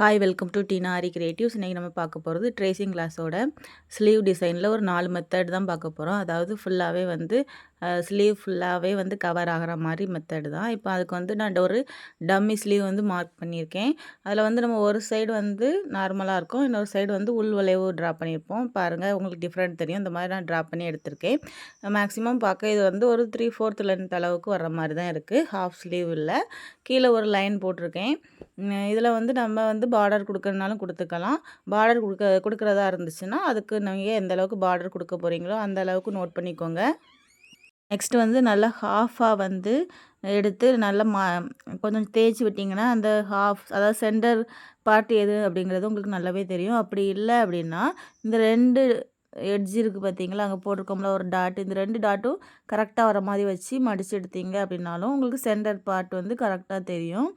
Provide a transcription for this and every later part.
Hi welcome to Teena Aari creatives. இன்றைக்கி நம்ம பார்க்க போகிறது ட்ரேசிங் கிளாஸோட ஸ்லீவ் டிசைனில் ஒரு 4 மெத்தட் தான் பார்க்க போகிறோம். அதாவது ஃபுல்லாகவே வந்து ஸ்லீவ் ஃபுல்லாகவே வந்து கவர் ஆகிற மாதிரி மெத்தடு தான். இப்போ அதுக்கு வந்து நான் ஒரு டம்மி ஸ்லீவ் வந்து மார்க் பண்ணியிருக்கேன். அதில் வந்து நம்ம ஒரு சைடு வந்து நார்மலாக இருக்கும், இன்னொரு சைடு வந்து உள் வளைவு ட்ரா பண்ணியிருப்போம். பாருங்கள், உங்களுக்கு டிஃப்ரெண்ட் தெரியும். இந்த மாதிரி நான் ட்ரா பண்ணி எடுத்திருக்கேன். மேக்ஸிமம் பார்க்க இது வந்து ஒரு 3/4 லென்த் அளவுக்கு வர்ற மாதிரி தான் இருக்குது. ஹாஃப் ஸ்லீவ் இல்லை, கீழே ஒரு லைன் போட்டிருக்கேன். இதில் வந்து நம்ம வந்து பார்டர் கொடுக்கறனாலும் கொடுத்துக்கலாம். பார்டர் கொடுக்குறதா இருந்துச்சுன்னா அதுக்கு நீங்கள் எந்த அளவுக்கு பார்டர் கொடுக்க போகிறீங்களோ அந்த அளவுக்கு நோட் பண்ணிக்கோங்க. நெக்ஸ்ட் வந்து நல்லா ஹாஃபாக வந்து எடுத்து நல்லா கொஞ்சம் தேய்ச்சி விட்டிங்கன்னா அந்த ஹாஃப், அதாவது சென்டர் பார்ட் எது அப்படிங்கிறது உங்களுக்கு நல்லாவே தெரியும். அப்படி இல்லை அப்படின்னா இந்த 2 எட்ஜ் இருக்குது பார்த்தீங்களா, அங்கே போட்டிருக்கோம்ல ஒரு டாட், இந்த 2 டாட்டும் கரெக்டாக வர மாதிரி வச்சு மடித்து எடுத்தீங்க அப்படின்னாலும் உங்களுக்கு சென்டர் பார்ட் வந்து கரெக்டாக தெரியும்.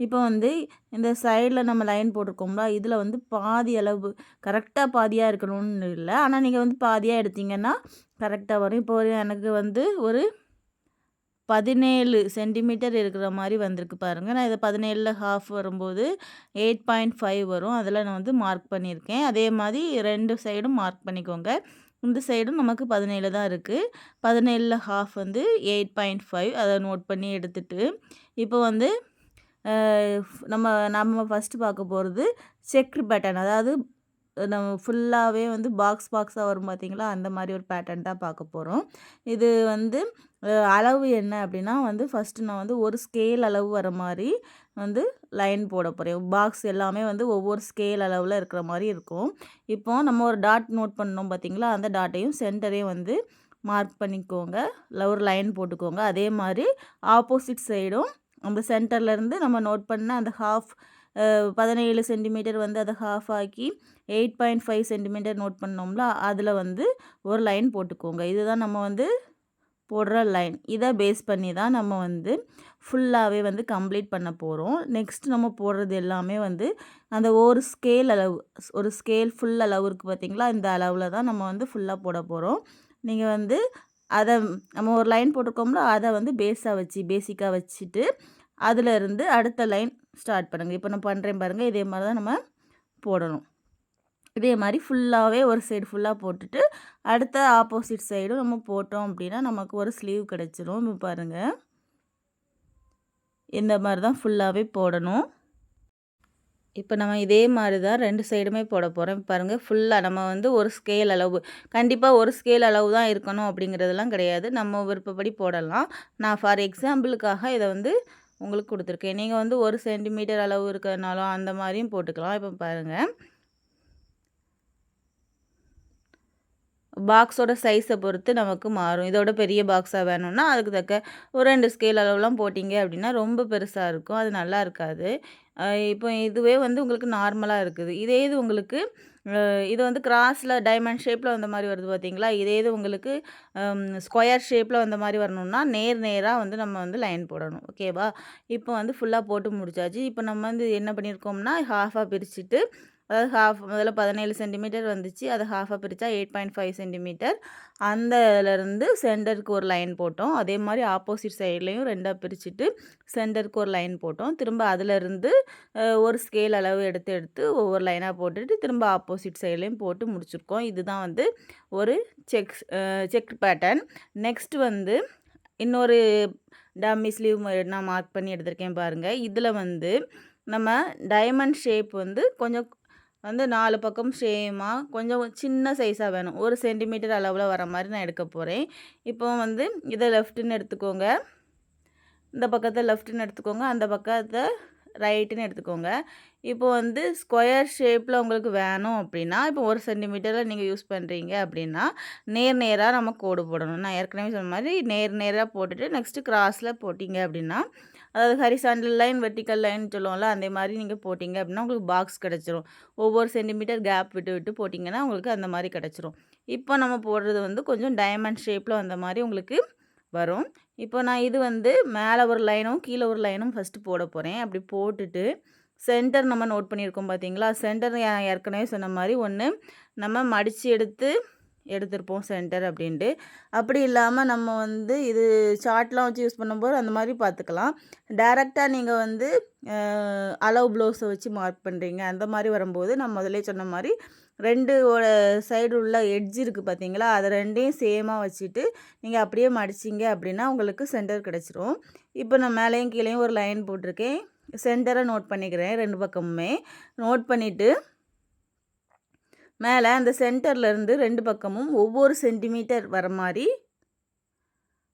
இப்போ வந்து இந்த சைடில் நம்ம லைன் போட்டிருக்கோம்ல, இதில் வந்து பாதி அளவு கரெக்டாக பாதியாக இருக்கணும்னு இல்லை, ஆனால் நீங்கள் வந்து பாதியாக எடுத்தீங்கன்னா கரெக்டாக வரும். இப்போ எனக்கு வந்து ஒரு 17 சென்டிமீட்டர் இருக்கிற மாதிரி வந்திருக்கு பாருங்கள். நான் இதை 17ல் ஹாஃப் வரும்போது 8.5 வரும். அதில் நான் வந்து மார்க் பண்ணியிருக்கேன். அதே மாதிரி 2 சைடும் மார்க் பண்ணிக்கோங்க. இந்த சைடும் நமக்கு 17 தான் இருக்குது. 17ல் ஹாஃப் வந்து 8.5, அதை நோட் பண்ணி எடுத்துட்டு இப்போ வந்து நம்ம நம்ம ஃபஸ்ட்டு பார்க்க போகிறது செக்டு பேட்டர்ன். அதாவது நம்ம ஃபுல்லாகவே வந்து பாக்ஸாக வரும் பார்த்தீங்களா, அந்த மாதிரி ஒரு பேட்டர்ன் தான் பார்க்க போகிறோம். இது வந்து அளவு என்ன அப்படின்னா வந்து ஃபஸ்ட்டு நான் வந்து ஒரு ஸ்கேல் அளவு வர மாதிரி வந்து லைன் போட போகிறேன். பாக்ஸ் எல்லாமே வந்து ஒவ்வொரு ஸ்கேல் அளவில் இருக்கிற மாதிரி இருக்கும். இப்போ நம்ம ஒரு டாட் நோட் பண்ணோம் பார்த்தீங்களா, அந்த டாட்டையும் சென்டரையும் வந்து மார்க் பண்ணிக்கோங்க, ஒரு லைன் போட்டுக்கோங்க. அதே மாதிரி ஆப்போசிட் சைடும் அந்த சென்டர்லேருந்து நம்ம நோட் பண்ண அந்த ஹாஃப் 17 சென்டிமீட்டர் வந்து அதை ஹாஃப் ஆக்கி 8.5 சென்டிமீட்டர் நோட் பண்ணோம்ல, அதில் வந்து ஒரு லைன் போட்டுக்கோங்க. இதுதான் நம்ம வந்து போடுற லைன். இதை பேஸ் பண்ணி தான் நம்ம வந்து ஃபுல்லாகவே வந்து கம்ப்ளீட் பண்ண போகிறோம். நெக்ஸ்ட் நம்ம போடுறது எல்லாமே வந்து அந்த ஒரு ஸ்கேல் அளவு, ஒரு ஸ்கேல் ஃபுல் அளவு இருக்குது பார்த்தீங்களா, இந்த அளவில் தான் நம்ம வந்து ஃபுல்லாக போட போகிறோம். நீங்கள் வந்து அதை நம்ம ஒரு லைன் போட்டிருக்கோம்ல, அதை வந்து பேசிக்காக வச்சுட்டு அதிலிருந்து அடுத்த லைன் ஸ்டார்ட் பண்ணுங்கள். இப்போ நான் பண்ணுறேன் பாருங்கள், இதே மாதிரி தான் நம்ம போடணும். இதே மாதிரி ஃபுல்லாகவே ஒரு சைடு ஃபுல்லாக போட்டுட்டு அடுத்த ஆப்போசிட் சைடும் நம்ம போட்டோம் அப்படின்னா நமக்கு ஒரு ஸ்லீவ் கிடச்சிரும். இப்போ பாருங்கள், இந்த மாதிரி தான் ஃபுல்லாகவே போடணும். இப்போ நம்ம இதே மாதிரி தான் 2 சைடுமே போட போகிறோம். பாருங்கள், ஃபுல்லாக நம்ம வந்து ஒரு ஸ்கேல் அளவு, கண்டிப்பாக ஒரு ஸ்கேல் அளவு தான் இருக்கணும் அப்படிங்கிறதெல்லாம் கிடையாது. நம்ம விருப்பப்படி போடலாம். நான் ஃபார் எக்ஸாம்பிளுக்காக இதை வந்து உங்களுக்கு கொடுத்துருக்கேன். நீங்கள் வந்து 1 சென்டிமீட்டர் அளவு இருக்கிறனாலும் அந்த மாதிரியும் போட்டுக்கலாம். இப்போ பாருங்கள், பாக்ஸோட சைஸை பொறுத்து நமக்கு மாறும். இதோட பெரிய பாக்ஸாக வேணும்னா அதுக்கு தக்க ஒரு 2 ஸ்கேல் அளவுலாம் போட்டிங்க அப்படின்னா ரொம்ப பெருசாக இருக்கும், அது நல்லா இருக்காது. இப்போ இதுவே வந்து உங்களுக்கு நார்மலாக இருக்குது. இதே இது உங்களுக்கு இது வந்து கிராஸில் டைமண்ட் ஷேப்பில் வந்த மாதிரி வருது பார்த்தீங்களா, இதே இது உங்களுக்கு ஸ்கொயர் ஷேப்பில் வந்த மாதிரி வரணும்னா நேராக வந்து நம்ம வந்து லைன் போடணும். ஓகேவா? இப்போ வந்து ஃபுல்லாக போட்டு முடிச்சாச்சு. இப்போ நம்ம வந்து என்ன பண்ணியிருக்கோம்னா ஹாஃபாக பிரிச்சுட்டு, அதாவது ஹாஃப் முதல்ல 17 சென்டிமீட்டர் வந்துச்சு, அதை ஹாஃபாக பிரித்தா 8.5 சென்டிமீட்டர். அந்த இதிலேருந்து சென்டருக்கு ஒரு லைன் போட்டோம். அதே மாதிரி ஆப்போசிட் சைட்லேயும் 2ஆக பிரிச்சுட்டு சென்டருக்கு ஒரு லைன் போட்டோம். திரும்ப அதிலேருந்து ஒரு ஸ்கேல் அளவு எடுத்து ஒவ்வொரு லைனாக போட்டுட்டு திரும்ப ஆப்போசிட் சைட்லேயும் போட்டு முடிச்சிருக்கோம். இதுதான் வந்து ஒரு செக் பேட்டர்ன். நெக்ஸ்ட் வந்து இன்னொரு டம்மி ஸ்லீவ் நான் மார்க் பண்ணி எடுத்திருக்கேன் பாருங்கள். இதில் வந்து நம்ம டைமண்ட் ஷேப் வந்து கொஞ்சம் வந்து 4 பக்கம் சேமாக கொஞ்சம் சின்ன சைஸாக வேணும். 1 சென்டிமீட்டர் அளவில் வர மாதிரி நான் எடுக்க போகிறேன். இப்போ வந்து இதை லெஃப்ட்டுன்னு எடுத்துக்கோங்க, இந்த பக்கத்தை லெஃப்ட்டுன்னு எடுத்துக்கோங்க, அந்த பக்கத்தை ரைட்டுன்னு எடுத்துக்கோங்க. இப்போ வந்து ஸ்கொயர் ஷேப்பில் உங்களுக்கு வேணும் அப்படின்னா, இப்போ 1 சென்டிமீட்டரில் நீங்கள் யூஸ் பண்ணுறீங்க அப்படின்னா நேராக நம்ம கோடு போடணும். நான் ஏற்கனவே சொன்ன மாதிரி நேராக போட்டுட்டு நெக்ஸ்ட்டு கிராஸில் போட்டிங்க அப்படின்னா, அதாவது ஹரிசாண்டல் லைன், வெர்டிக்கல் லைன் சொல்லுவோம்ல, அந்த மாதிரி நீங்கள் போட்டிங்க அப்படின்னா உங்களுக்கு பாக்ஸ் கிடச்சிரும். ஒவ்வொரு சென்டிமீட்டர் கேப் விட்டு போட்டிங்கன்னா உங்களுக்கு அந்த மாதிரி கிடச்சிரும். இப்போ நம்ம போடுறது வந்து கொஞ்சம் டைமண்ட் ஷேப்பில் வந்த மாதிரி உங்களுக்கு வரும். இப்போ நான் இது வந்து மேலே ஒரு லைனும் கீழே ஒரு லைனும் ஃபஸ்ட்டு போட போகிறேன். அப்படி போட்டுட்டு சென்டர் நம்ம நோட் பண்ணியிருக்கோம் பார்த்தீங்களா, சென்டர் ஏற்கனவே சொன்ன மாதிரி ஒன்று நம்ம மடித்து எடுத்து எடுத்திருப்போம் சென்டர் அப்படின்ட்டு. அப்படி இல்லாமல் நம்ம வந்து இது சார்ட்லாம் வச்சு யூஸ் பண்ணும்போது அந்த மாதிரி பார்த்துக்கலாம். டைரெக்டாக நீங்கள் வந்து அளவு ப்ளவுஸை வச்சு மார்க் பண்ணுறீங்க அந்த மாதிரி வரும்போது நான் முதலே சொன்ன மாதிரி 2 சைடு உள்ள எட்ஜ் இருக்குது பார்த்தீங்களா, அதை 2யும் சேமாக வச்சுட்டு நீங்கள் அப்படியே மடிச்சிங்க அப்படின்னா உங்களுக்கு சென்டர் கிடச்சிரும். இப்போ நான் மேலேயும் கீழேயும் ஒரு லைன் போட்டிருக்கேன். சென்டரை நோட் பண்ணிக்கிறேன் 2 பக்கமுமே. நோட் பண்ணிவிட்டு மேலே அந்த சென்டர்லேருந்து 2 பக்கமும் ஒவ்வொரு சென்டிமீட்டர் வர மாதிரி,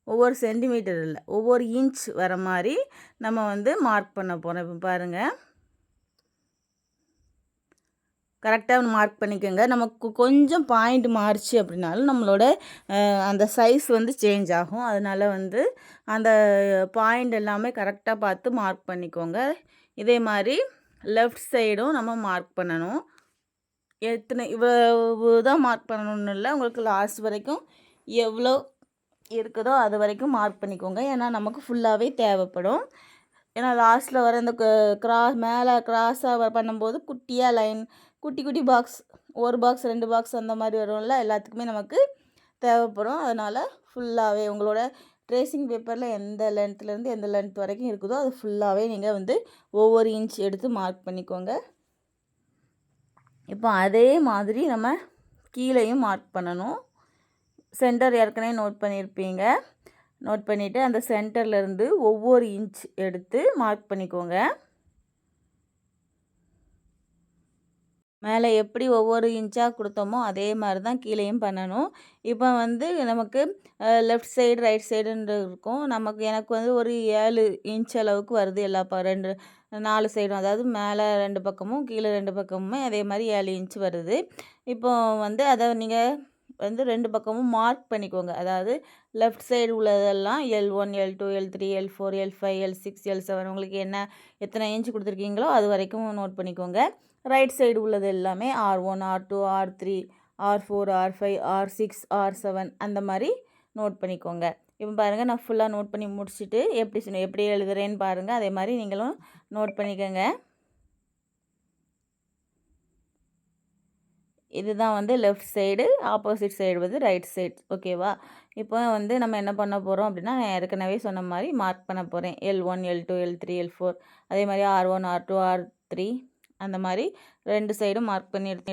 ஒவ்வொரு சென்டிமீட்டர் இல்லை, ஒவ்வொரு இன்ச் வர மாதிரி நம்ம வந்து மார்க் பண்ண போகிறோம். இப்போ பாருங்கள், கரெக்டாக மார்க் பண்ணிக்கோங்க. நமக்கு கொஞ்சம் பாயிண்ட் மாறிச்சு அப்படின்னாலும் நம்மளோட அந்த சைஸ் வந்து சேஞ்ச் ஆகும். அதனால் வந்து அந்த பாயிண்ட் எல்லாமே கரெக்டாக பார்த்து மார்க் பண்ணிக்கோங்க. இதே மாதிரி லெஃப்ட் சைடும் நம்ம மார்க் பண்ணணும். எத்தனை இவ்வளவு தான் மார்க் பண்ணணும்னு இல்லை, உங்களுக்கு லாஸ்ட் வரைக்கும் எவ்வளோ இருக்குதோ அது வரைக்கும் மார்க் பண்ணிக்கோங்க. ஏன்னா நமக்கு ஃபுல்லாகவே தேவைப்படும். ஏன்னா லாஸ்ட்டில் வர இந்த மேலே கிராஸாக பண்ணும்போது குட்டியாக லைன், குட்டி குட்டி பாக்ஸ், 1 பாக்ஸ் 2 பாக்ஸ் அந்த மாதிரி வரும்ல, எல்லாத்துக்குமே நமக்கு தேவைப்படும். அதனால் ஃபுல்லாகவே உங்களோட ட்ரேசிங் பேப்பரில் எந்த லென்த்லேருந்து எந்த லென்த் வரைக்கும் இருக்குதோ அது ஃபுல்லாகவே நீங்கள் வந்து ஒவ்வொரு இன்ச் எடுத்து மார்க் பண்ணிக்கோங்க. இப்போ அதே மாதிரி நம்ம கீழேயும் மார்க் பண்ணணும். சென்டர் ஏற்கனவே நோட் பண்ணியிருப்பீங்க. நோட் பண்ணிவிட்டு அந்த சென்டர்லேருந்து ஒவ்வொரு இன்ச் எடுத்து மார்க் பண்ணிக்கோங்க. மேலே எப்படி ஒவ்வொரு இன்ச்சாக கொடுத்தோமோ அதே மாதிரி தான் கீழேயும் பண்ணணும். இப்போ வந்து நமக்கு லெஃப்ட் சைடு ரைட் சைடுன்னு இருக்கும். எனக்கு வந்து ஒரு 7 இன்ச் அளவுக்கு வருது எல்லா 4 சைடும். அதாவது மேலே 2 பக்கமும் கீழே 2 பக்கமுமே அதே மாதிரி 7 இன்ச் வருது. இப்போ வந்து அதை நீங்கள் வந்து 2 பக்கமும் மார்க் பண்ணிக்கோங்க. அதாவது லெஃப்ட் சைடு உள்ளதெல்லாம் L1, L2, L3, L4, L5, L6, L7 உங்களுக்கு எத்தனை இன்ச் கொடுத்துருக்கீங்களோ அது வரைக்கும் நோட் பண்ணிக்கோங்க. ரைட் சைடு உள்ளது எல்லாமே R1, R2, R3, R4, R5, R6, R7 அந்த மாதிரி நோட் பண்ணிக்கோங்க. இப்போ பாருங்கள், நான் ஃபுல்லாக நோட் பண்ணி முடிச்சுட்டு எப்படி எழுதுறேன்னு பாருங்கள். அதே மாதிரி நீங்களும் நோட் பண்ணிக்கோங்க. இதுதான் வந்து லெஃப்ட் சைடு, ஆப்போசிட் சைடு வந்து ரைட் சைடு. ஓகேவா? இப்போ வந்து நம்ம என்ன பண்ண போகிறோம் அப்படின்னா, நான் ஏற்கனவே சொன்ன மாதிரி மார்க் பண்ண போகிறேன். L1, L2, L3, L4 அதே மாதிரி R1, R2, R3 அந்த மாதிரி 2 சைடும் மார்க் பண்ணி எடுத்து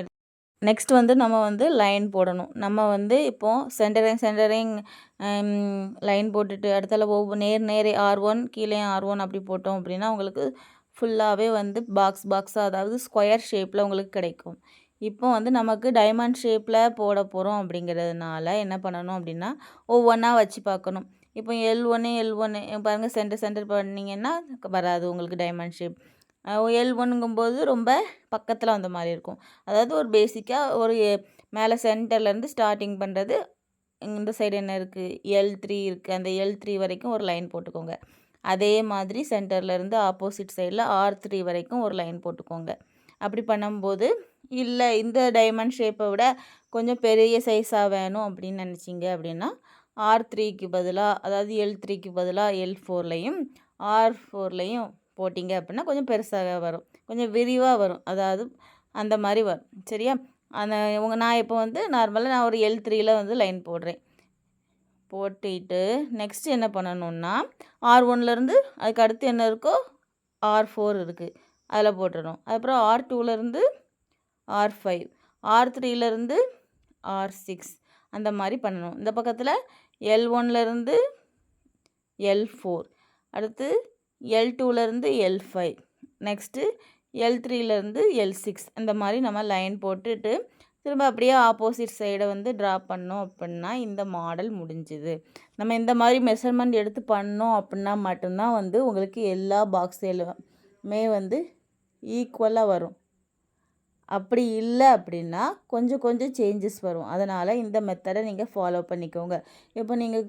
நெக்ஸ்ட் வந்து நம்ம வந்து லைன் போடணும். நம்ம வந்து இப்போது சென்டரிங் லைன் போட்டுட்டு அடுத்தால நேரே R1 கீழே R1 அப்படி போட்டோம் அப்படின்னா உங்களுக்கு ஃபுல்லாகவே வந்து பாக்ஸாக, அதாவது ஸ்கொயர் ஷேப்பில் உங்களுக்கு கிடைக்கும். இப்போ வந்து நமக்கு டைமண்ட் ஷேப்பில் போட போகிறோம் அப்படிங்கிறதுனால என்ன பண்ணணும் அப்படின்னா, ஒவ்வொன்றா வச்சு பார்க்கணும். இப்போ L1 பாருங்கள், சென்டர் பண்ணிங்கன்னா வராது உங்களுக்கு டைமண்ட் ஷேப். L1ங்கும்போது ரொம்ப பக்கத்தில் வந்த மாதிரி இருக்கும். அதாவது ஒரு பேசிக்காக ஒரு மேலே சென்டர்லேருந்து ஸ்டார்டிங் பண்ணுறது. இந்த சைடு என்ன இருக்குது, L3 இருக்குது. அந்த L3 வரைக்கும் ஒரு லைன் போட்டுக்கோங்க. அதே மாதிரி சென்டர்லேருந்து ஆப்போசிட் சைடில் R3 வரைக்கும் ஒரு லைன் போட்டுக்கோங்க. அப்படி பண்ணும்போது, இல்லை இந்த டைமண்ட் ஷேப்பை விட கொஞ்சம் பெரிய சைஸாக வேணும் அப்படின்னு நினச்சிங்க அப்படின்னா, R3க்கு பதிலாக, அதாவது L3க்கு பதிலாக L4லையும் R4லையும் போட்டிங்க அப்படின்னா கொஞ்சம் பெருசாக வரும், கொஞ்சம் விரிவாக வரும். அதாவது அந்த மாதிரி வரும். சரியா? நான் இப்போ வந்து நார்மலாக நான் ஒரு L3யில் வந்து லைன் போடுறேன். போட்டுட்டு நெக்ஸ்ட் என்ன பண்ணணுன்னா, R1லேருந்து அதுக்கு அடுத்து என்ன இருக்கோ R4 இருக்குது, அதில் போட்டுடணும். அதுக்கப்புறம் R2லேருந்து R5, R3லேருந்து R6 அந்த மாதிரி பண்ணணும். இந்த பக்கத்தில் L1லேருந்து L4, அடுத்து L2லேருந்து L5, நெக்ஸ்ட்டு L3லேருந்து L6 இந்த மாதிரி நம்ம லைன் போட்டுட்டு திரும்ப அப்படியே ஆப்போசிட் சைடை வந்து ட்ரா பண்ணோம் அப்படின்னா இந்த மாடல் முடிஞ்சுது. நம்ம இந்த மாதிரி மெஷர்மெண்ட் எடுத்து பண்ணோம் அப்படின்னா மட்டும்தான் வந்து உங்களுக்கு எல்லா பாக்ஸிலுமே வந்து ஈக்குவலாக வரும். அப்படி இல்லை அப்படின்னா கொஞ்சம் சேஞ்சஸ் வரும். அதனால் இந்த மெத்தடை நீங்கள் ஃபாலோ பண்ணிக்கோங்க. இப்போ நீங்கள்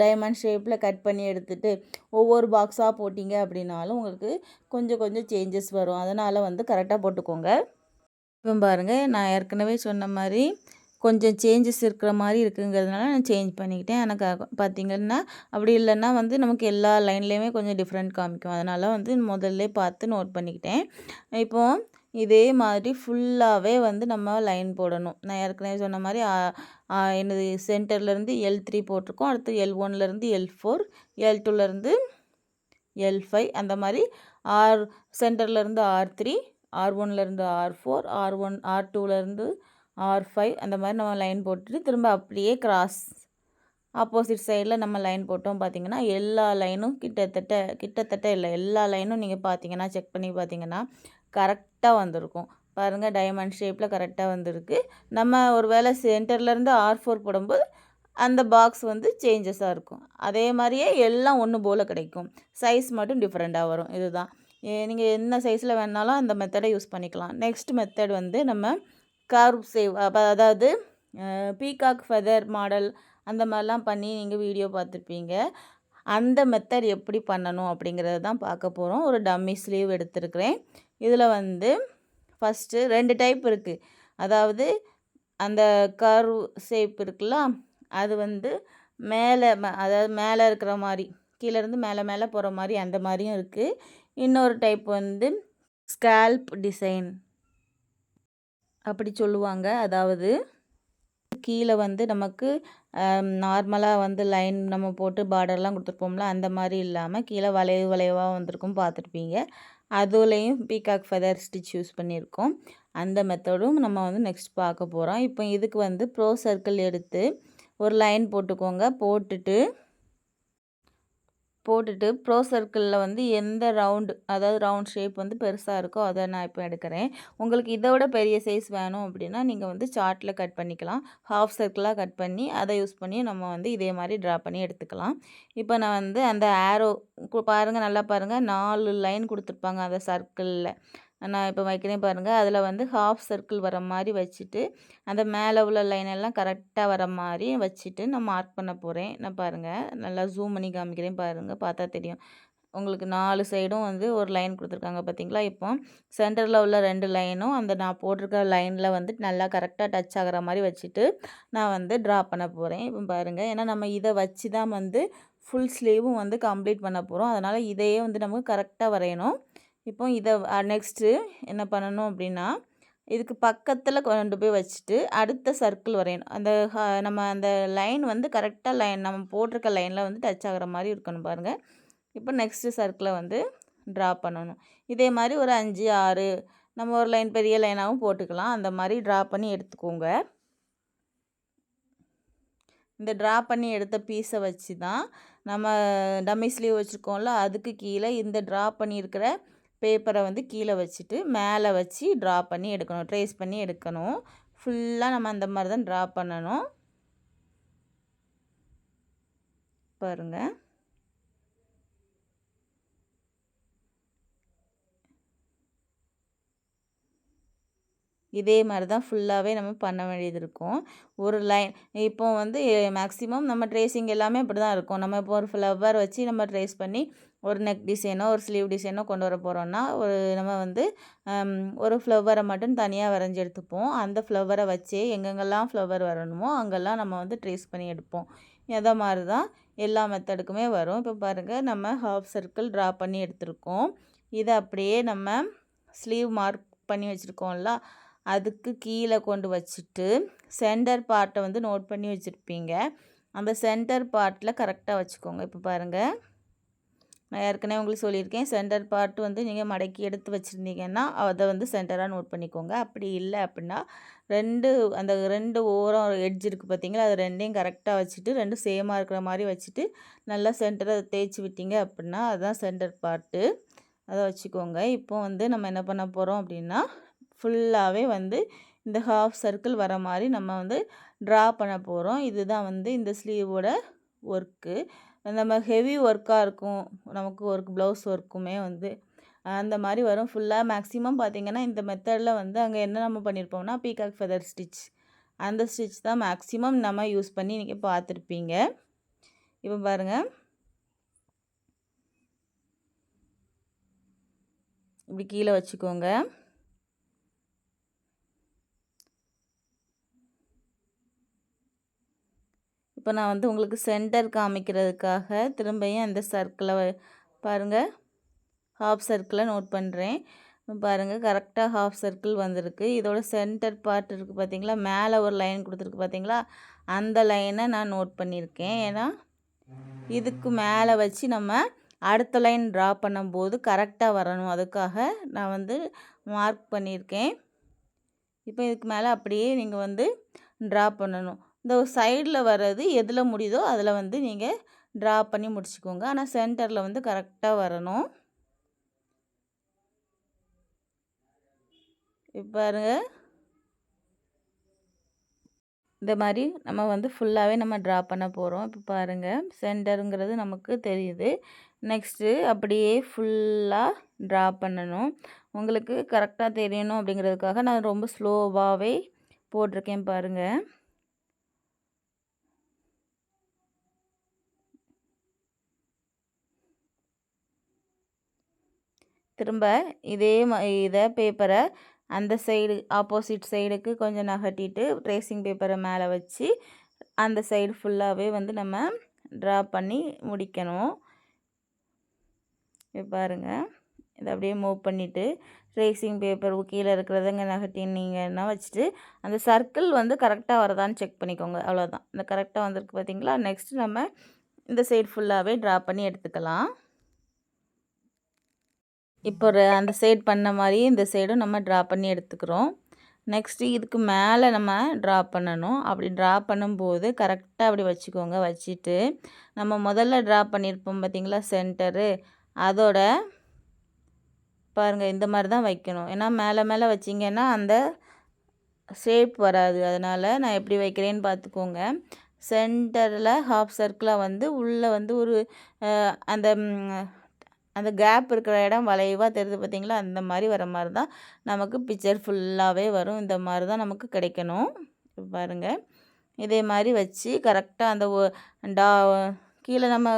டைமண்ட் ஷேப்பில் கட் பண்ணி எடுத்துகிட்டு ஒவ்வொரு பாக்ஸாக போட்டிங்க அப்படின்னாலும் உங்களுக்கு கொஞ்சம் சேஞ்சஸ் வரும். அதனால் வந்து கரெக்டாக போட்டுக்கோங்க. இப்போ பாருங்கள், நான் ஏற்கனவே சொன்ன மாதிரி கொஞ்சம் சேஞ்சஸ் இருக்கிற மாதிரி இருக்குங்கிறதுனால நான் சேஞ்ச் பண்ணிக்கிட்டேன். எனக்கு பார்த்திங்கன்னா அப்படி இல்லைன்னா வந்து நமக்கு எல்லா லைன்லேயுமே கொஞ்சம் டிஃப்ரெண்ட் காமிக்கும். அதனால் வந்து முதல்ல பார்த்து நோட் பண்ணிக்கிட்டேன். இப்போது இதே மாதிரி ஃபுல்லாகவே வந்து நம்ம லைன் போடணும். நான் ஏற்கனவே சொன்ன மாதிரி என்னது சென்டர்லேருந்து L3 போட்டிருக்கோம். அடுத்து L1லேருந்து L4, L2லேருந்து L5 அந்த மாதிரி சென்டர்லேருந்து R3, R1லேருந்து R4, R2லேருந்து R5 அந்த மாதிரி நம்ம லைன் போட்டுட்டு திரும்ப அப்படியே கிராஸ் ஆப்போசிட் சைடில் நம்ம லைன் போட்டோம் பார்த்திங்கன்னா எல்லா லைனும் கிட்டத்தட்ட இல்லை எல்லா லைனும் நீங்கள் பார்த்தீங்கன்னா செக் பண்ணி பார்த்தீங்கன்னா கரெக்டாக வந்திருக்கும். பாருங்கள் டைமண்ட் ஷேப்பில் கரெக்டாக வந்திருக்கு. நம்ம ஒரு வேளை சென்டர்லேருந்து R4 போடும்போது அந்த பாக்ஸ் வந்து சேஞ்சஸாக இருக்கும். அதே மாதிரியே எல்லாம் ஒன்று போல் கிடைக்கும். சைஸ் மட்டும் டிஃப்ரெண்ட்டாக வரும். இதுதான் நீங்கள் என்ன சைஸில் வேணாலும் அந்த மெத்தடை யூஸ் பண்ணிக்கலாம். நெக்ஸ்ட் மெத்தட் வந்து நம்ம கர்வ் சேவ் அதாவது பீகாக் ஃபெதர் மாடல் அந்த மாதிரிலாம் பண்ணி நீங்கள் வீடியோ பார்த்துருப்பீங்க. அந்த மெத்தட் எப்படி பண்ணணும் அப்படிங்கிறது தான் பார்க்க போகிறோம். ஒரு டம்மி ஸ்லீவ் எடுத்துருக்கிறேன். இதில் வந்து ஃபஸ்ட்டு 2 டைப் இருக்குது. அதாவது அந்த கர்வ் ஷேப் இருக்குல்ல, அது வந்து அதாவது மேலே இருக்கிற மாதிரி கீழேருந்து மேலே போகிற மாதிரி அந்த மாதிரியும் இருக்குது. இன்னொரு டைப் வந்து ஸ்கேல்ப் டிசைன் அப்படி சொல்லுவாங்க. அதாவது கீழே வந்து நமக்கு நார்மலாக வந்து லைன் நம்ம போட்டு பார்டர்லாம் கொடுத்துருப்போம்ல, அந்த மாதிரி இல்லாமல் கீழே வளைவாக வந்திருக்கும் பார்த்துருப்பீங்க. அதுலேயும் பீகாக் ஃபெதர் ஸ்டிச் யூஸ் பண்ணியிருக்கோம். அந்த மெத்தடும் நம்ம வந்து நெக்ஸ்ட் பார்க்க போகிறோம். இப்போ இதுக்கு வந்து ப்ரோ சர்க்கிள் எடுத்து ஒரு லைன் போட்டுக்கோங்க. போட்டுட்டு ப்ரோ சர்க்கிளில் வந்து எந்த அதாவது ரவுண்ட் ஷேப் வந்து பெருசாக இருக்கோ அதை நான் இப்போ எடுக்கிறேன். உங்களுக்கு இதை விட பெரிய சைஸ் வேணும் அப்படின்னா நீங்கள் வந்து சார்ட்டில் கட் பண்ணிக்கலாம். ஹாஃப் சர்க்கிளாக கட் பண்ணி அதை யூஸ் பண்ணி நம்ம வந்து இதே மாதிரி ட்ரா பண்ணி எடுத்துக்கலாம். இப்போ நான் வந்து அந்த ஆரோ பாருங்கள், நல்லா பாருங்கள், 4 லைன் கொடுத்துருப்பாங்க அந்த சர்க்கிளில். நான் இப்போ வைக்கிறேன் பாருங்கள். அதில் வந்து ஹாஃப் சர்க்கிள் வர மாதிரி வச்சுட்டு அந்த மேலே உள்ள லைனெல்லாம் கரெக்டாக வர மாதிரி வச்சுட்டு நான் மார்க் பண்ண போகிறேன். நான் பாருங்கள் நல்லா ஜூம் பண்ணி காமிக்கிறேன் பாருங்கள், பார்த்தா தெரியும் உங்களுக்கு. 4 சைடும் வந்து ஒரு லைன் கொடுத்துருக்காங்க பார்த்தீங்களா. இப்போ சென்டரில் உள்ள 2 லைனும் அந்த நான் போட்டிருக்க லைனில் வந்து நல்லா கரெக்டாக டச் ஆகிற மாதிரி வச்சுட்டு நான் வந்து ட்ரா பண்ண போகிறேன். இப்போ பாருங்கள், ஏன்னா நம்ம இதை வச்சு தான் வந்து ஃபுல் ஸ்லீவும் வந்து கம்ப்ளீட் பண்ண போகிறோம். அதனால் இதையே வந்து நமக்கு கரெக்டாக வரையணும். இப்போ இதை நெக்ஸ்ட்டு என்ன பண்ணணும் அப்படின்னா, இதுக்கு பக்கத்தில் கொண்டு போய் வச்சுட்டு அடுத்த சர்க்கிள் வரையணும். நம்ம அந்த லைன் வந்து கரெக்டாக நம்ம போட்டிருக்க லைனில் வந்து டச் ஆகிற மாதிரி இருக்கணும் பாருங்கள். இப்போ நெக்ஸ்ட்டு சர்க்கிளை வந்து ட்ரா பண்ணணும். இதே மாதிரி ஒரு 5, 6 நம்ம ஒரு லைன் பெரிய லைனாகவும் போட்டுக்கலாம். அந்த மாதிரி ட்ரா பண்ணி எடுத்துக்கோங்க. இந்த ட்ரா பண்ணி எடுத்த பீஸை வச்சு தான் நம்ம டம்மி ஸ்லீவ் வச்சுருக்கோம்ல, அதுக்கு கீழே இந்த ட்ரா பண்ணியிருக்கிற பேப்பரை வந்து கீழே வச்சுட்டு மேலே வச்சு ட்ரா பண்ணி எடுக்கணும், ட்ரேஸ் பண்ணி எடுக்கணும். ஃபுல்லாக நம்ம அந்த மாதிரி தான் ட்ரா பண்ணணும். பாருங்கள், இதே மாதிரி தான் ஃபுல்லாகவே நம்ம பண்ண வேண்டியது இருக்கும். ஒரு லைன் இப்போ வந்து மேக்ஸிமம் நம்ம ட்ரேசிங் எல்லாமே அப்படி தான் இருக்கும். நம்ம இப்போ ஒரு ஃப்ளவர் வச்சு நம்ம ட்ரேஸ் பண்ணி ஒரு நெக் டிசைனோ ஒரு ஸ்லீவ் டிசைனோ கொண்டு வர போகிறோன்னா நம்ம வந்து ஒரு ஃப்ளவரை மட்டும் தனியாக வரைஞ்சி எடுத்துப்போம். அந்த ஃப்ளவரை வச்சே எங்கெங்கெல்லாம் ஃப்ளவர் வரணுமோ அங்கெல்லாம் நம்ம வந்து ட்ரேஸ் பண்ணி எடுப்போம். அதை மாதிரி தான் எல்லா மெத்தடுக்குமே வரும். இப்போ பாருங்கள், நம்ம ஹாஃப் சர்க்கிள் ட்ரா பண்ணி எடுத்திருக்கோம். இதை அப்படியே நம்ம ஸ்லீவ் மார்க் பண்ணி வச்சுருக்கோம்ல, அதுக்கு கீழே கொண்டு வச்சுட்டு சென்டர் பார்ட்டை வந்து நோட் பண்ணி வச்சுருப்பீங்க. அந்த சென்டர் பார்ட்டில் கரெக்டாக வச்சுக்கோங்க. இப்போ பாருங்கள், நான் ஏற்கனவே உங்களுக்கு சொல்லியிருக்கேன், சென்டர் பார்ட் வந்து நீங்கள் மடக்கி எடுத்து வச்சுருந்தீங்கன்னா அதை வந்து சென்டராக நோட் பண்ணிக்கோங்க. அப்படி இல்லை அப்படின்னா அந்த 2 ஓரம் எட்ஜ் இருக்குது பார்த்தீங்களா, அது 2யும் கரெக்டாக வச்சுட்டு 2 சேமாக இருக்கிற மாதிரி வச்சுட்டு நல்லா சென்டரை தேய்ச்சி விட்டீங்க அப்படின்னா அதுதான் சென்டர் பார்ட்டு. அதை வச்சுக்கோங்க. இப்போ வந்து நம்ம என்ன பண்ண போகிறோம் அப்படின்னா, ஃபுல்லாகவே வந்து இந்த ஹாஃப் சர்க்கிள் வர மாதிரி நம்ம வந்து ட்ரா பண்ண போகிறோம். இதுதான் வந்து இந்த ஸ்லீவோட ஒர்க்கு. நம்ம ஹெவி ஒர்க்காக இருக்கும், நமக்கு ப்ளவுஸ் ஒர்க்குமே வந்து அந்த மாதிரி வரும். ஃபுல்லாக மேக்ஸிமம் பார்த்திங்கன்னா இந்த மெத்தடில் வந்து அங்கே என்ன நம்ம பண்ணியிருப்போம்னா பீகாக் ஃபெதர் ஸ்டிச், அந்த ஸ்டிச் தான் மேக்ஸிமம் நம்ம யூஸ் பண்ணி நீங்கள் பார்த்துருப்பீங்க. இப்போ பாருங்கள், இப்படி கீழே வச்சுக்கோங்க. இப்போ நான் வந்து உங்களுக்கு சென்டர் காமிக்கிறதுக்காக திரும்பியும் அந்த சர்க்கிளை பாருங்கள், ஹாஃப் சர்க்கிளை நோட் பண்ணுறேன். பாருங்கள் கரெக்டாக ஹாஃப் சர்க்கிள் வந்திருக்கு. இதோட சென்டர் பார்ட் இருக்குது பார்த்தீங்களா, மேலே ஒரு லைன் கொடுத்துருக்கு பார்த்தீங்களா, அந்த லைனை நான் நோட் பண்ணியிருக்கேன். ஏன்னா இதுக்கு மேலே வச்சு நம்ம அடுத்த லைன் ட்ரா பண்ணும்போது கரெக்டாக வரணும், அதுக்காக நான் வந்து மார்க் பண்ணியிருக்கேன். இப்போ இதுக்கு மேலே அப்படியே நீங்கள் வந்து ட்ரா பண்ணணும். இந்த சைடில் வர்றது எதில் முடியுதோ அதில் வந்து நீங்கள் ட்ரா பண்ணி முடிச்சுக்கோங்க. ஆனால் சென்டரில் வந்து கரெக்டாக வரணும். இப்போ பாருங்க, இந்த மாதிரி நம்ம வந்து ஃபுல்லாகவே நம்ம ட்ரா பண்ண போகிறோம். இப்போ பாருங்கள் சென்டருங்கிறது நமக்கு தெரியுது. நெக்ஸ்ட்டு அப்படியே ஃபுல்லாக ட்ரா பண்ணணும். உங்களுக்கு கரெக்டாக தெரியணும் அப்படிங்கிறதுக்காக நான் ரொம்ப ஸ்லோவாகவே போட்டிருக்கேன் பாருங்கள். திரும்ப இதே இதை பேப்பரை அந்த சைடு ஆப்போசிட் சைடுக்கு கொஞ்சம் நகட்டிட்டு ட்ரேசிங் பேப்பரை மேலே வச்சு அந்த சைடு ஃபுல்லாகவே வந்து நம்ம ட்ரா பண்ணி முடிக்கணும். இப்போ பாருங்கள், இதை அப்படியே மூவ் பண்ணிவிட்டு ட்ரேசிங் பேப்பர் கீழே இருக்கிறதங்க நகட்டினீங்கன்னா வச்சுட்டு அந்த சர்க்கிள் வந்து கரெக்டாக வரதான்னு செக் பண்ணிக்கோங்க. அவ்வளோதான், இந்த கரெக்டாக வந்திருக்கு பார்த்தீங்களா. நெக்ஸ்ட்டு நம்ம இந்த சைடு ஃபுல்லாகவே ட்ரா பண்ணி எடுத்துக்கலாம். இப்போ அந்த சைடு பண்ண மாதிரி இந்த சைடும் நம்ம ட்ரா பண்ணி எடுத்துக்கிறோம். நெக்ஸ்ட்டு இதுக்கு மேலே நம்ம ட்ரா பண்ணணும். அப்படி ட்ரா பண்ணும்போது கரெக்டாக அப்படி வச்சுக்கோங்க. வச்சுட்டு நம்ம முதல்ல ட்ரா பண்ணியிருப்போம் பார்த்திங்களா சென்டரு, அதோட பாருங்கள் இந்த மாதிரி தான் வைக்கணும். ஏன்னா மேலே மேலே வச்சிங்கன்னா அந்த ஷேப் வராது. அதனால் நான் எப்படி வைக்கிறேன்னு பார்த்துக்கோங்க. சென்டரில் ஹாஃப் சர்க்கிளாக வந்து உள்ளே வந்து ஒரு அந்த அந்த கேப் இருக்கிற இடம் வளைவாக தெரியுது பார்த்திங்களா, அந்த மாதிரி வர மாதிரி தான் நமக்கு பிக்சர் ஃபுல்லாகவே வரும். இந்த மாதிரி தான் நமக்கு கிடைக்கணும். பாருங்கள், இதே மாதிரி வச்சு கரெக்டாக அந்த கீழே நம்ம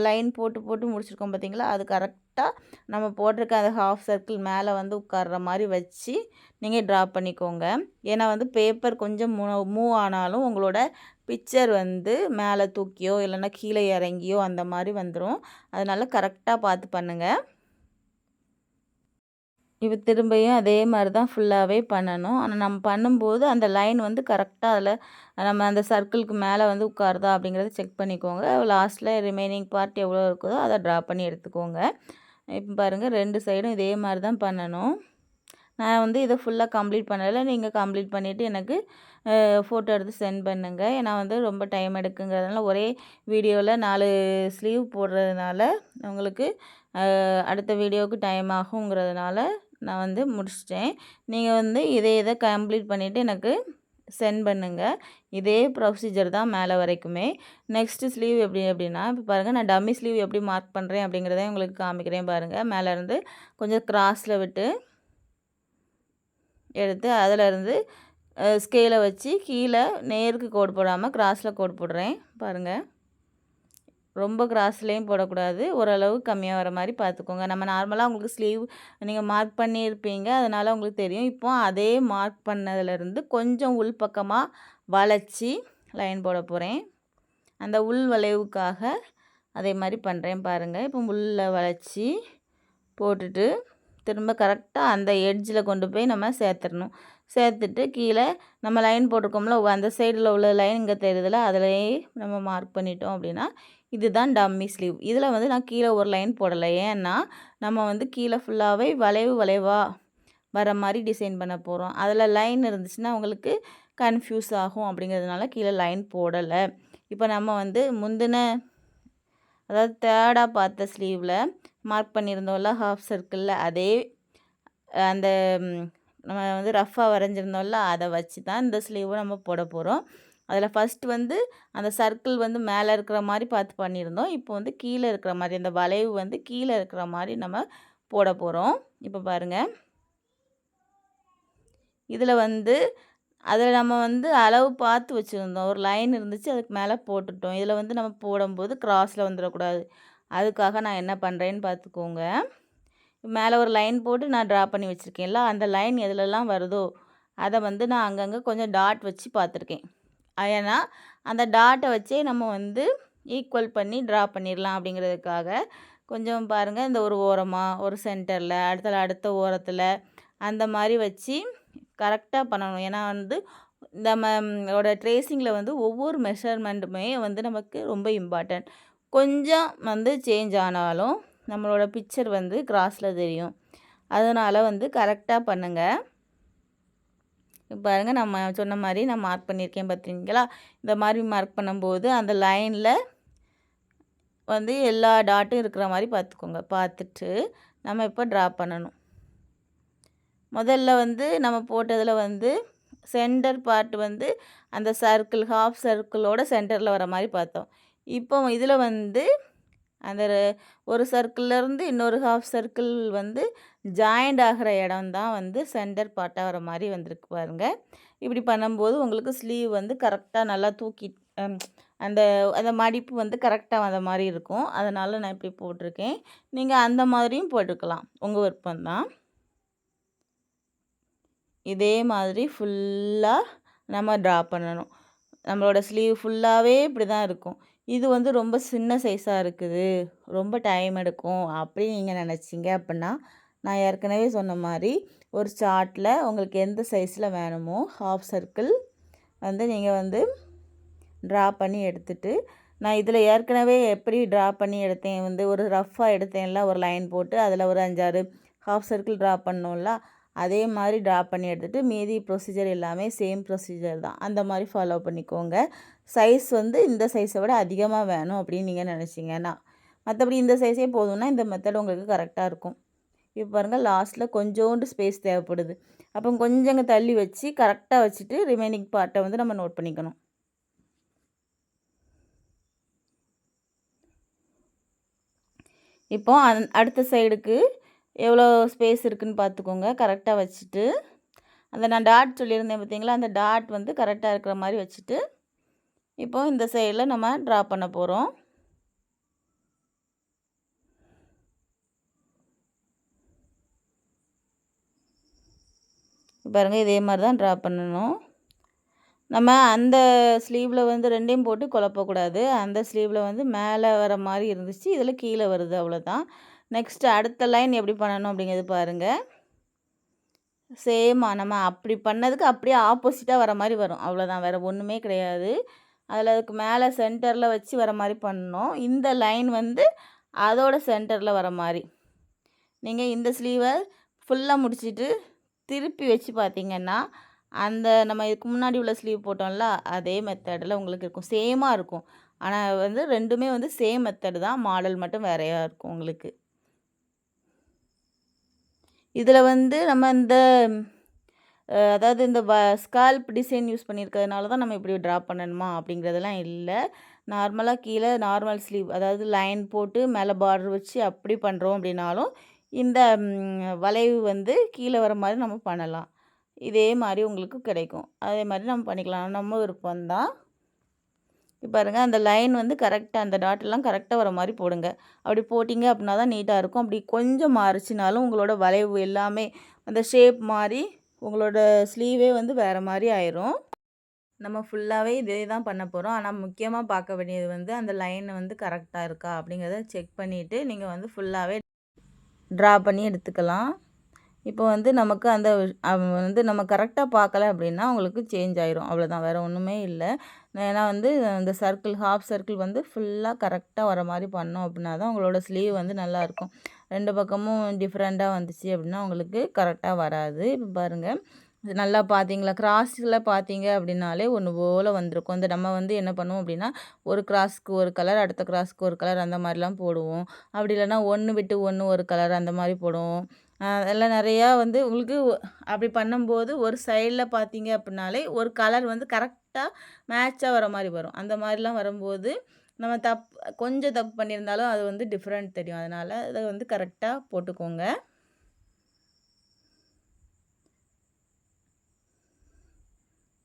லைன் போட்டு போட்டு முடிச்சிருக்கோம் பார்த்திங்களா, அது கரெக்டாக நம்ம போட்டிருக்க அந்த ஹாஃப் சர்க்கிள் மேலே வந்து உட்கார்ற மாதிரி வச்சு நீங்கள் ட்ரா பண்ணிக்கோங்க. ஏன்னா வந்து பேப்பர் கொஞ்சம் மூவ் ஆனாலும் உங்களோட பிக்சர் வந்து மேலே தூக்கியோ இல்லைன்னா கீழே இறங்கியோ அந்த மாதிரி வந்துடும். அதனால் கரெக்டாக பார்த்து பண்ணுங்கள். இப்போ திரும்பியும் அதே மாதிரி தான் ஃபுல்லாகவே பண்ணணும். ஆனால் நம்ம பண்ணும்போது அந்த லைன் வந்து கரெக்டாக அதில் நம்ம அந்த சர்க்கிளுக்கு மேலே வந்து உட்காருதா அப்படிங்கிறத செக் பண்ணிக்கோங்க. லாஸ்ட்டில் ரிமைனிங் பார்ட் எவ்வளோ இருக்குதோ அதை ட்ரா பண்ணி எடுத்துக்கோங்க. இப்போ பாருங்கள், 2 சைடும் இதே மாதிரி தான் பண்ணணும். நான் வந்து இதை ஃபுல்லாக கம்ப்ளீட் பண்ணலை. நீங்கள் கம்ப்ளீட் பண்ணிவிட்டு எனக்கு ஃபோட்டோ எடுத்து சென்ட் பண்ணுங்கள். ஏன்னா வந்து ரொம்ப டைம் எடுக்குங்கிறதுனால ஒரே வீடியோவில் 4 ஸ்லீவ் போடுறதுனால உங்களுக்கு அடுத்த வீடியோவுக்கு டைம் ஆகுங்கிறதுனால நான் வந்து முடிச்சிட்டேன். நீங்கள் வந்து இதை கம்ப்ளீட் பண்ணிவிட்டு எனக்கு சென்ட் பண்ணுங்கள். இதே ப்ரொசீஜர் தான் மேலே வரைக்குமே. நெக்ஸ்ட்டு ஸ்லீவ் அப்படின்னா இப்போ பாருங்கள், நான் டம்மி ஸ்லீவ் எப்படி மார்க் பண்ணுறேன் அப்படிங்கிறத உங்களுக்கு காமிக்கிறேன் பாருங்கள். மேலேருந்து கொஞ்சம் கிராஸில் விட்டு எடுத்து அதிலேருந்து ஸ்கேலை வச்சு கீழே நேருக்கு கோடு போடாமல் கிராஸில் கோடு போடுறேன் பாருங்கள். ரொம்ப கிராஸ்லேயும் போடக்கூடாது, ஓரளவு கம்மியாக வர மாதிரி பார்த்துக்கோங்க. நம்ம நார்மலாக உங்களுக்கு ஸ்லீவ் நீங்கள் மார்க் பண்ணியிருப்பீங்க, அதனால் உங்களுக்கு தெரியும். இப்போ அதே மார்க் பண்ணதுலேருந்து கொஞ்சம் உள் பக்கமாக வளைச்சி லைன் போட போகிறேன். அந்த உள் வளைவுக்காக அதே மாதிரி பண்ணுறேன் பாருங்கள். இப்போ உள்ளே வளைச்சி போட்டுட்டு திரும்ப கரெக்டாக அந்த எட்ஜில் கொண்டு போய் நம்ம சேர்த்துடணும். சேர்த்துட்டு கீழே நம்ம லைன் போட்டிருக்கோம்ல, அந்த சைடில் உள்ள லைன் இங்கே தெரியுதுல, அதிலேயே நம்ம மார்க் பண்ணிட்டோம் அப்படின்னா இதுதான் டம்மி ஸ்லீவ். இதில் வந்து நான் கீழே ஒரு லைன் போடலை. ஏன்னா நம்ம வந்து கீழே ஃபுல்லாகவே வளைவாக வர மாதிரி டிசைன் பண்ண போகிறோம். அதில் லைன் இருந்துச்சுன்னா உங்களுக்கு கன்ஃபியூஸ் ஆகும் அப்படிங்கிறதுனால கீழே லைன் போடலை. இப்போ நம்ம வந்து முந்தின அதாவது தேர்டாக பார்த்த ஸ்லீவில் மார்க் பண்ணியிருந்தோம்ல ஹாஃப் சர்க்கிளில், அதே அந்த நம்ம வந்து ரஃப்பாக வரைஞ்சிருந்தோம்ல அதை வச்சு தான் இந்த ஸ்லீவை நம்ம போட போகிறோம். அதில் ஃபஸ்ட்டு வந்து அந்த சர்க்கிள் வந்து மேலே இருக்கிற மாதிரி பார்த்து பண்ணியிருந்தோம். இப்போ வந்து கீழே இருக்கிற மாதிரி அந்த வளைவு வந்து கீழே இருக்கிற மாதிரி நம்ம போட போகிறோம். இப்போ பாருங்கள், இதில் வந்து அதில் நம்ம வந்து அளவு பார்த்து வச்சுருந்தோம். ஒரு லைன் இருந்துச்சு, அதுக்கு மேலே போட்டுட்டோம். இதில் வந்து நம்ம போடும்போது கிராஸில் வந்துடக்கூடாது. அதுக்காக நான் என்ன பண்ணுறேன்னு பார்த்துக்கோங்க. மேலே ஒரு லைன் போட்டு நான் ட்ரா பண்ணி வச்சுருக்கேன்ல, அந்த லைன் எதுலெல்லாம் வருதோ அதை வந்து நான் அங்கங்கே கொஞ்சம் டாட் வச்சு பார்த்துருக்கேன். ஏன்னா அந்த டாட்டை வச்சே நம்ம வந்து ஈக்குவல் பண்ணி ட்ரா பண்ணிடலாம் அப்படிங்கிறதுக்காக கொஞ்சம் பாருங்கள், இந்த ஒரு ஓரமாக, ஒரு சென்டரில், அடுத்த ஓரத்தில் அந்த மாதிரி வச்சு கரெக்டாக பண்ணணும். ஏன்னா வந்து நம்மளோட ட்ரேசிங்கில் வந்து ஒவ்வொரு மெஷர்மெண்ட்டுமே வந்து நமக்கு ரொம்ப இம்பார்ட்டன்ட். கொஞ்சம் வந்து சேஞ்ச் ஆனாலும் நம்மளோட பிக்சர் வந்து கிராஸில் தெரியும். அதனால் வந்து கரெக்டாக பண்ணுங்கள். பாருங்கள், நம்ம சொன்ன மாதிரி நான் மார்க் பண்ணியிருக்கேன் பார்த்தீங்களா? இந்த மாதிரி மார்க் பண்ணும்போது அந்த லைனில் வந்து எல்லா டாட்டும் இருக்கிற மாதிரி பார்த்துக்கோங்க. பார்த்துட்டு நம்ம இப்போ ட்ரா பண்ணணும். முதல்ல வந்து நம்ம போட்டதில் வந்து சென்டர் பார்ட் வந்து அந்த சர்க்கிள், ஹாஃப் சர்க்கிளோட சென்டரில் வர மாதிரி பார்த்தோம். இப்போ இதில் வந்து அந்த ஒரு சர்க்கிள்லேருந்து இன்னொரு ஹாஃப் சர்க்கிள் வந்து ஜாயிண்ட் ஆகிற இடம் தான் வந்து சென்டர் பார்ட்டாக வர மாதிரி வந்திருக்கு பாருங்கள். இப்படி பண்ணும்போது உங்களுக்கு ஸ்லீவ் வந்து கரெக்டாக நல்லா தூக்கி அந்த அந்த மடிப்பு வந்து கரெக்டாக வந்த மாதிரி இருக்கும். அதனால் நான் இப்படி போட்டிருக்கேன். நீங்கள் அந்த மாதிரியும் போட்டுக்கலாம், உங்கள் விருப்பம்தான். இதே மாதிரி ஃபுல்லாக நம்ம ட்ரா பண்ணணும். நம்மளோட ஸ்லீவ் ஃபுல்லாகவே இப்படி தான் இருக்கும். இது வந்து ரொம்ப சின்ன சைஸாக இருக்குது, ரொம்ப டைம் எடுக்கும் அப்படின்னு நீங்கள் நினச்சிங்க அப்படின்னா, நான் ஏற்கனவே சொன்ன மாதிரி ஒரு சார்ட்டில் உங்களுக்கு எந்த சைஸில் வேணுமோ ஹாஃப் சர்க்கிள் வந்து நீங்கள் வந்து ட்ரா பண்ணி எடுத்துகிட்டு, நான் இதில் ஏற்கனவே எப்படி ட்ரா பண்ணி எடுத்தேன் வந்து ஒரு ரஃப்பாக எடுத்தேன்ல, ஒரு லைன் போட்டு அதில் ஒரு 5, 6 ஹாஃப் சர்க்கிள் ட்ரா பண்ணோம்ல, அதே மாதிரி ட்ரா பண்ணி எடுத்துகிட்டு மீதி ப்ரொசீஜர் எல்லாமே சேம் ப்ரொசீஜர் தான். அந்த மாதிரி ஃபாலோ பண்ணிக்கோங்க. சைஸ் வந்து இந்த சைஸை விட அதிகமாக வேணும் அப்படின்னு நீங்கள் நினச்சிங்கன்னா, மற்றபடி இந்த சைஸே போதும்னா இந்த மெத்தட் உங்களுக்கு கரெக்டாக இருக்கும். இப்போ பாருங்கள், லாஸ்ட்டில் கொஞ்சோண்டு ஸ்பேஸ் தேவைப்படுது. அப்போ கொஞ்சங்க தள்ளி வச்சு கரெக்டாக வச்சுட்டு ரிமைனிங் பார்ட்டை வந்து நம்ம நோட் பண்ணிக்கணும். இப்போ அடுத்த சைடுக்கு எவ்வளோ ஸ்பேஸ் இருக்குதுன்னு பார்த்துக்கோங்க. கரெக்டாக வச்சுட்டு அந்த நான் டாட் சொல்லியிருந்தேன் பார்த்தீங்களா, அந்த டாட் வந்து கரெக்டாக இருக்கிற மாதிரி வச்சுட்டு இப்போ இந்த சைடில் நம்ம ட்ரா பண்ண போகிறோம். பாருங்கள், இதே மாதிரி தான் ட்ரா பண்ணணும். நம்ம அந்த ஸ்லீவில் வந்து 2யும் போட்டு குழப்பக்கூடாது. அந்த ஸ்லீவில் வந்து மேலே வர மாதிரி இருந்துச்சு, இதில் கீழே வருது, அவ்வளோதான். நெக்ஸ்ட்டு அடுத்த லைன் எப்படி பண்ணணும் அப்படிங்கிறது பாருங்கள். சேமாக நம்ம அப்படி பண்ணதுக்கு அப்படியே ஆப்போசிட்டாக வர மாதிரி வரும், அவ்வளோதான். வேறு ஒன்றுமே கிடையாது. அதில் அதுக்கு மேலே சென்டரில் வச்சு வர மாதிரி பண்ணணும். இந்த லைன் வந்து அதோட சென்டரில் வர மாதிரி நீங்கள் இந்த ஸ்லீவை ஃபுல்லாக முடிச்சுட்டு திருப்பி வச்சு பார்த்தீங்கன்னா, அந்த நம்ம இதுக்கு முன்னாடி உள்ள ஸ்லீவ் போட்டோம்ல, அதே மெத்தடில் உங்களுக்கு இருக்கும். சேமாக இருக்கும். ஆனால் வந்து 2மே வந்து சேம் மெத்தடு தான், மாடல் மட்டும் வேறையாக இருக்கும் உங்களுக்கு. இதில் வந்து நம்ம இந்த அதாவது இந்த ஸ்கால்ப் டிசைன் யூஸ் பண்ணியிருக்கிறதுனால தான் நம்ம இப்படி ட்ரா பண்ணணுமா அப்படிங்கிறதெல்லாம் இல்லை. நார்மலாக கீழே நார்மல் ஸ்லீவ், அதாவது லைன் போட்டு மேலே பார்டர் வச்சு அப்படி பண்ணுறோம் அப்படின்னாலும் இந்த வளைவு வந்து கீழே வர மாதிரி நம்ம பண்ணலாம். இதே மாதிரி உங்களுக்கு கிடைக்கும். அதே மாதிரி நம்ம பண்ணிக்கலாம், நம்ம விருப்பம்தான். இப்போ பாருங்கள், அந்த லைன் வந்து கரெக்டாக அந்த டாட்டெல்லாம் கரெக்டாக வர மாதிரி போடுங்க. அப்படி போட்டிங்க அப்படின்னா தான் நீட்டாக இருக்கும். அப்படி கொஞ்சம் மாறிச்சினாலும் உங்களோட வளைவு எல்லாமே அந்த ஷேப் மாதிரி உங்களோட ஸ்லீவே வந்து வேறு மாதிரி ஆயிரும். நம்ம ஃபுல்லாகவே இதே தான் பண்ண போகிறோம். ஆனால் முக்கியமாக பார்க்க வேண்டியது வந்து அந்த லைன் வந்து கரெக்டாக இருக்கா அப்படிங்கிறத செக் பண்ணிவிட்டு நீங்கள் வந்து ஃபுல்லாகவே ட்ரா பண்ணி எடுத்துக்கலாம். இப்போ வந்து நமக்கு அந்த வந்து நம்ம கரெக்டாக பார்க்கல அப்படின்னா உங்களுக்கு சேஞ்ச் ஆயிரும், அவ்வளோதான். வேறு ஒன்றுமே இல்லை. ஏன்னா வந்து அந்த சர்க்கிள், ஹாஃப் சர்க்கிள் வந்து ஃபுல்லாக கரெக்டாக வர மாதிரி பண்ணோம் அப்படின்னா தான் உங்களோட ஸ்லீவ் வந்து நல்லாயிருக்கும். 2 பக்கமும் டிஃப்ரெண்ட்டாக வந்துச்சு அப்படின்னா உங்களுக்கு கரெக்டாக வராது. இப்போ பாருங்கள், நல்லா பார்த்தீங்களா, கிராஸில் பார்த்தீங்க அப்படின்னாலே ஒன்று போல் வந்திருக்கும். இந்த நம்ம வந்து என்ன பண்ணுவோம் அப்படின்னா, ஒரு கிராஸ்க்கு ஒரு கலர், அடுத்த கிராஸ்க்கு ஒரு கலர், அந்த மாதிரிலாம் போடுவோம். அப்படி இல்லைன்னா ஒன்று விட்டு ஒன்று ஒரு கலர் அந்த மாதிரி போடுவோம். அதெல்லாம் நிறையா வந்து உங்களுக்கு அப்படி பண்ணும்போது ஒரு சைடில் பார்த்தீங்க அப்படின்னாலே ஒரு கலர் வந்து கரெக்டாக மேட்சாக வர மாதிரி வரும். அந்த மாதிரிலாம் வரும்போது நம்ம கொஞ்சம் தப்பு பண்ணியிருந்தாலும் அது வந்து டிஃப்ரெண்ட் தெரியும். அதனால் அதை வந்து கரெக்டாக போட்டுக்கோங்க.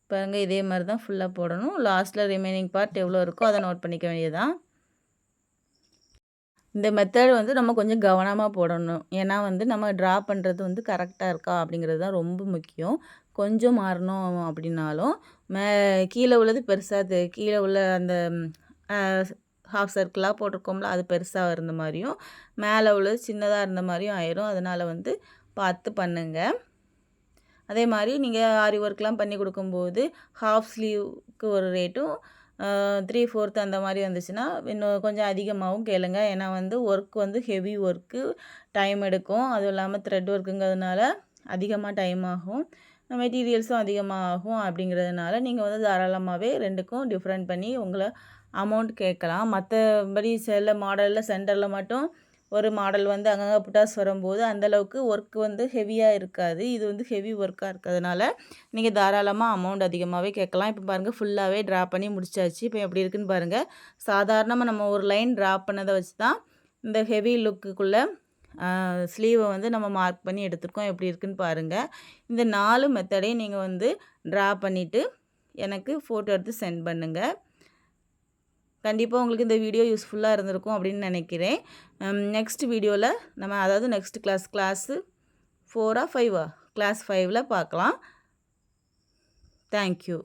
பாருங்கள், இதே மாதிரி தான் ஃபுல்லாக போடணும். லாஸ்ட்டில் ரிமைனிங் பார்ட் எவ்வளோ இருக்கோ அதை நோட் பண்ணிக்க வேண்டியதுதான். இந்த மெத்தட் வந்து நம்ம கொஞ்சம் கவனமாக போடணும். ஏன்னா வந்து நம்ம ட்ரா பண்ணுறது வந்து கரெக்டாக இருக்கா அப்படிங்கிறது தான் ரொம்ப முக்கியம். கொஞ்சம் மாறணும் அப்படின்னாலும் கீழே உள்ளது பெருசாக கீழே உள்ள அந்த ஹாஃப் சர்க்கிளாக போட்டிருக்கோம்ல, அது பெருசாக இருந்த மாதிரியும் மேலே உள்ளது சின்னதாக இருந்த மாதிரியும் ஆயிரும். அதனால் வந்து பார்த்து பண்ணுங்கள். அதே மாதிரி நீங்கள் ஆரி ஒர்க்லாம் பண்ணி கொடுக்கும்போது ஹாஃப் ஸ்லீவுக்கு ஒரு ரேட்டும் 3/4 அந்த மாதிரி வந்துச்சுன்னா இன்னும் கொஞ்சம் அதிகமாகவும் கேளுங்க. ஏன்னா வந்து ஒர்க் வந்து ஹெவி ஒர்க்கு, டைம் எடுக்கும். அதுவும் இல்லாமல் த்ரெட் ஒர்க்குங்கிறதுனால அதிகமாக டைம் ஆகும், மெட்டீரியல்ஸும் அதிகமாக ஆகும். அப்படிங்கிறதுனால நீங்கள் வந்து தாராளமாகவே 2க்கும் டிஃப்ரெண்ட் பண்ணி உங்களை அமௌண்ட் கேட்கலாம். மற்றபடி சில மாடலில் சென்டரில் மட்டும் ஒரு மாடல் வந்து அங்கங்கே புட்டாஸ் வரும்போது அந்தளவுக்கு ஒர்க் வந்து ஹெவியாக இருக்காது. இது வந்து ஹெவி ஒர்க்காக இருக்கிறதுனால நீங்கள் தாராளமாக அமௌண்ட் அதிகமாகவே கேட்கலாம். இப்போ பாருங்கள், ஃபுல்லாகவே ட்ரா பண்ணி முடிச்சாச்சு. இப்போ எப்படி இருக்குன்னு பாருங்கள். சாதாரணமாக நம்ம ஒரு லைன் ட்ரா பண்ணதை வச்சு தான் இந்த ஹெவி லுக்குக்குள்ளே ஸ்லீவை வந்து நம்ம மார்க் பண்ணி எடுத்துருக்கோம். எப்படி இருக்குன்னு பாருங்கள். இந்த 4 மெத்தடையும் நீங்கள் வந்து ட்ரா பண்ணிவிட்டு எனக்கு ஃபோட்டோ எடுத்து சென்ட் பண்ணுங்கள். கண்டிப்பாக உங்களுக்கு இந்த வீடியோ யூஸ்ஃபுல்லாக இருந்திருக்கும் அப்படின்னு நினைக்கிறேன். நெக்ஸ்ட் வீடியோவில் நம்ம, அதாவது நெக்ஸ்ட் கிளாஸு 4ஆ 5ஆ கிளாஸ் 5ல் பார்க்கலாம். தேங்க்யூ.